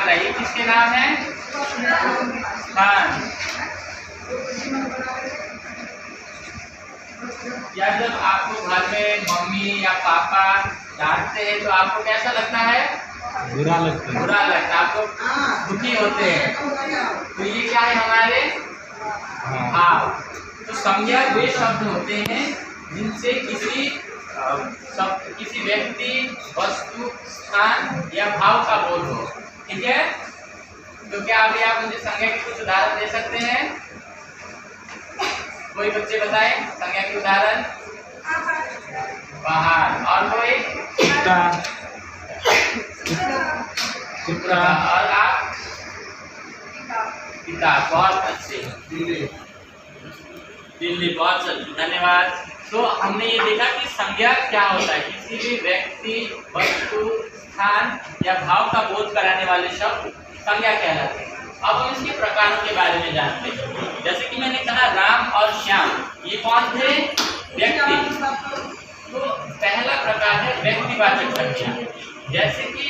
आगरा, ये किसके नाम है? स्थान। या जब आपको घर में मम्मी या पापा डांटते हैं तो आपको कैसा लगता है? बुरा लगता है। बुरा लगता है, आपको दुखी होते हैं। तो ये क्या है हमारे भाव। तो संज्ञा वे शब्द होते हैं जिनसे किसी व्यक्ति, वस्तु, स्थान या भाव का बोध हो। ठीक है, तो क्या अभी आप मुझे संज्ञा के कुछ उदाहरण दे सकते हैं? कोई बच्चे बताएं संज्ञा के उदाहरण। पहाड़, और कोई? कुत्ता, और आप? किताब, बहुत अच्छे। दिल्ली, बहुत अच्छे, धन्यवाद। तो हमने ये देखा कि संज्ञा क्या होता है, किसी भी व्यक्ति, वस्तु, स्थान या भाव का बोध कराने वाले शब्द संज्ञा कहलाते हैं। अब हम इसके प्रकारों के बारे में जानते हैं। जैसे कि मैंने कहा राम और श्याम, ये कौन थे? व्यक्ति। तो पहला प्रकार है व्यक्तिवाचक संज्ञा। जैसे कि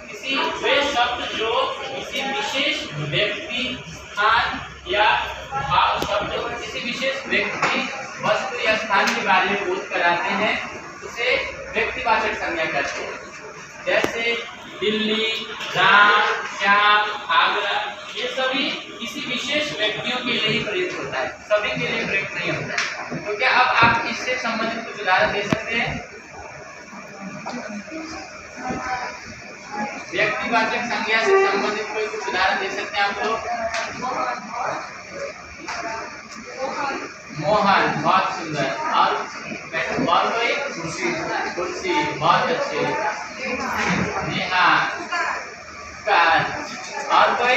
किसी वे शब्द जो किसी विशेष व्यक्ति, स्थान या भाव शब्द किसी विशेष व्यक्ति, वस्तु या स्थान के बारे में बोध कराते हैं, उसे व्यक्तिवाचक संज्ञा कहते हैं। जैसे दिल्ली, राम, श्याम, आगरा, ये सभी किसी विशेष व्यक्तियों के लिए ही प्रयुक्त होता है, सभी के लिए प्रयुक्त नहीं होता है। तो क्या अब आप इससे संबंधित कुछ उदाहरण दे सकते हैं? व्यक्तिवाचक संज्ञा से संबंधित कोई कुछ उदाहरण दे सकते हैं आप लोग? मोहन, बहुत सुंदर। और कोई? कुर्सी, बहुत अच्छे। नेहा, कार, और कोई?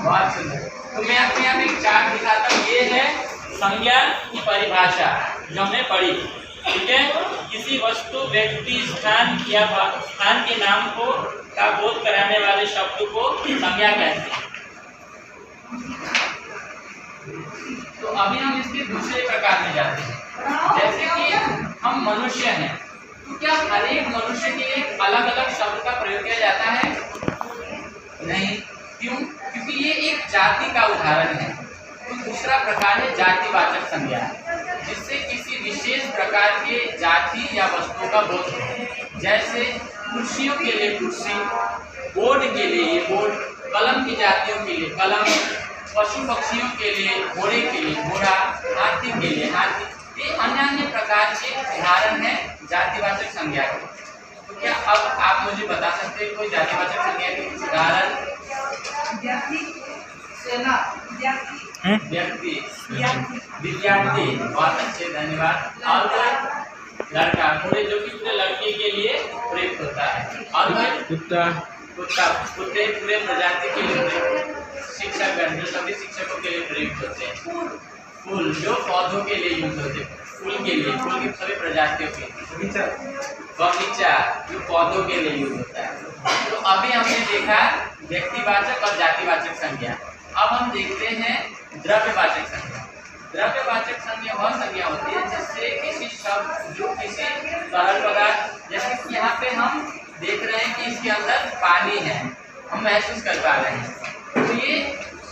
बहुत सुंदर। तो मैं आपको यहाँ पे एक चार्ट दिखाता हूँ। ये है संज्ञा की परिभाषा जो हमने पढ़ी। ठीक है, किसी वस्तु, व्यक्ति, स्थान या स्थान के नाम को का बोध कराने वाले शब्द को संज्ञा कहते हैं। तो अभी हम इसके दूसरे प्रकार में जाते हैं। जैसे कि हम मनुष्य हैं, तो क्या हर एक मनुष्य के लिए अलग अलग शब्द का प्रयोग किया जाता है? नहीं। क्यों? क्योंकि ये एक जाति का उदाहरण है। तो दूसरा प्रकार है जातिवाचक संज्ञा, जिससे किसी विशेष प्रकार के जाति या वस्तु का बोध हो। जैसे कुर्सियों के लिए कुर्सी, बोर्ड के लिए ये बोर्ड, कलम की जातियों के लिए कलम, पशु पक्षियों के लिए घोड़े के लिए घोड़ा, हाथी के लिए हाथी। ये अन्य प्रकार के उदाहरण हैं जातिवाचक संज्ञा के। तो क्या अब आप मुझे बता सकते हैं कोई जातिवाचक संज्ञा के कुछ उदाहरण? व्यक्ति, विद्यार्थी, बहुत अच्छे, धन्यवाद। और कोई? लड़का, पूरे जो कि पूरे लड़के के लिए प्रयुक्त होता है। और कोई? कुत्ता, कुत्ते पूरे प्रजाति के लिए। शिक्षकगण, जो सभी शिक्षकों के लिए प्रयुक्त होते हैं। फूल, जो पौधों के लिए यूज होते हैं, फूल के लिए, फूल की सभी प्रजातियों के लिए। बगीचा, जो पौधों के लिए यूज होता है। तो अभी हमने देखा व्यक्तिवाचक और जातिवाचक संज्ञा। अब हम देखते हैं द्रव्यवाचक संज्ञा। द्रव्यवाचक संज्ञा वह संज्ञा होती है जिससे किसी शब्द, जो किसी तरल पदार्थ, जैसे कि यहाँ पे हम देख रहे हैं कि इसके अंदर पानी है, हम महसूस कर पा रहे हैं। तो ये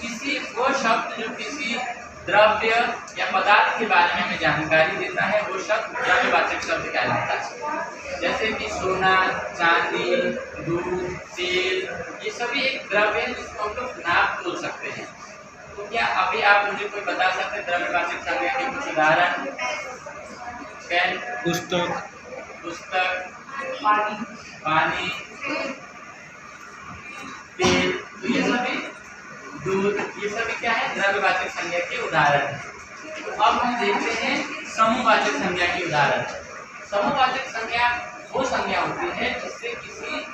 किसी वो शब्द जो किसी द्रव्य या पदार्थ के बारे में हमें जानकारी देता है, वो शब्द द्रव्यवाचक शब्द कहलाता है। जैसे कि सोना, चांदी, दूध, तेल, ये सभी एक द्रव्य है जिसको हम लोग नाप तोल सकते हैं। तो क्या अभी आप मुझे कोई बता सकते हैं द्रव्यवाचक संज्ञा के कुछ उदाहरण? पेन, पुस्तक, पानी, तेल, तो ये सभी, दूध, ये सभी क्या है? द्रव्यवाचक संज्ञा के उदाहरण हैं। तो अब हम देखते हैं समूहवाचक संज्ञा के उदाहरण। समूहवाचक संज्ञा वो संज्ञा होती है जिससे किसी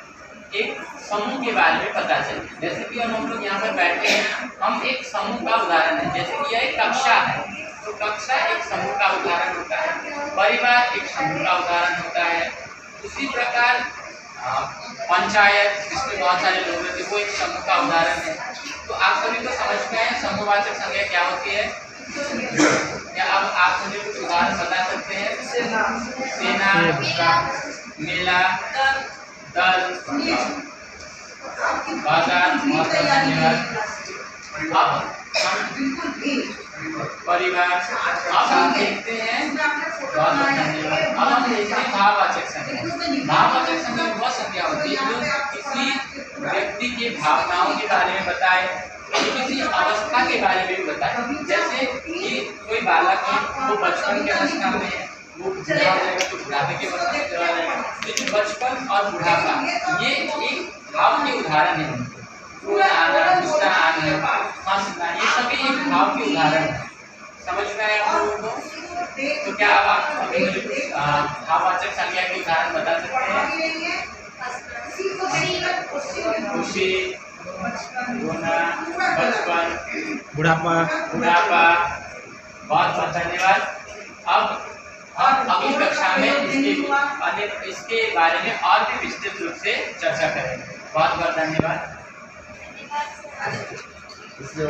एक समूह के बारे में पता चले। जैसे कि हम लोग यहाँ पर बैठे हैं, हम एक समूह का उदाहरण है। जैसे कि यह एक कक्षा है, तो कक्षा एक समूह का उदाहरण होता है। परिवार एक समूह का उदाहरण होता है। उसी प्रकार पंचायत, जिसमें बहुत सारे लोग रहते हैं, वो एक समूह का उदाहरण है। तो आप सभी को समझ में आए समूहवाचक संज्ञा क्या होती है? क्या अब आप मुझे कुछ उदाहरण बता सकते हैं? सेना, मेला, दल, बाजार, बहुत धन्यवाद। अब परिवार, अब हम देखते हैं, बहुत धन्यवाद। अब हम देखते हैं भाववाचक संज्ञा। भाववाचक संज्ञा वह संज्ञा होती है जो किसी व्यक्ति की भावनाओं के बारे में बताए, किसी अवस्था के बारे में बताए। जैसे कि कोई बालक है, वो बचपन के अवस्था में है, वो बूढ़ा हो जाएगा तो बुढ़ापे के अवस्था में चला जाएगा। लेकिन बचपन और बुढ़ापा ये एक भाव के उदाहरण है। रोना आना, गुस्सा आना, हंसना, ये सभी एक भाव के उदाहरण है। समझ में आया आप लोगों को? तो क्या आप अभी भाववाचक संज्ञा के उदाहरण बता सकते हैं? खुशी, रोना, बचपन, बुढ़ापा। बहुत बहुत धन्यवाद। अब हम अगली कक्षा में इसके बारे में और भी विस्तृत रूप से चर्चा करेंगे। बहुत बहुत धन्यवाद। इसलिए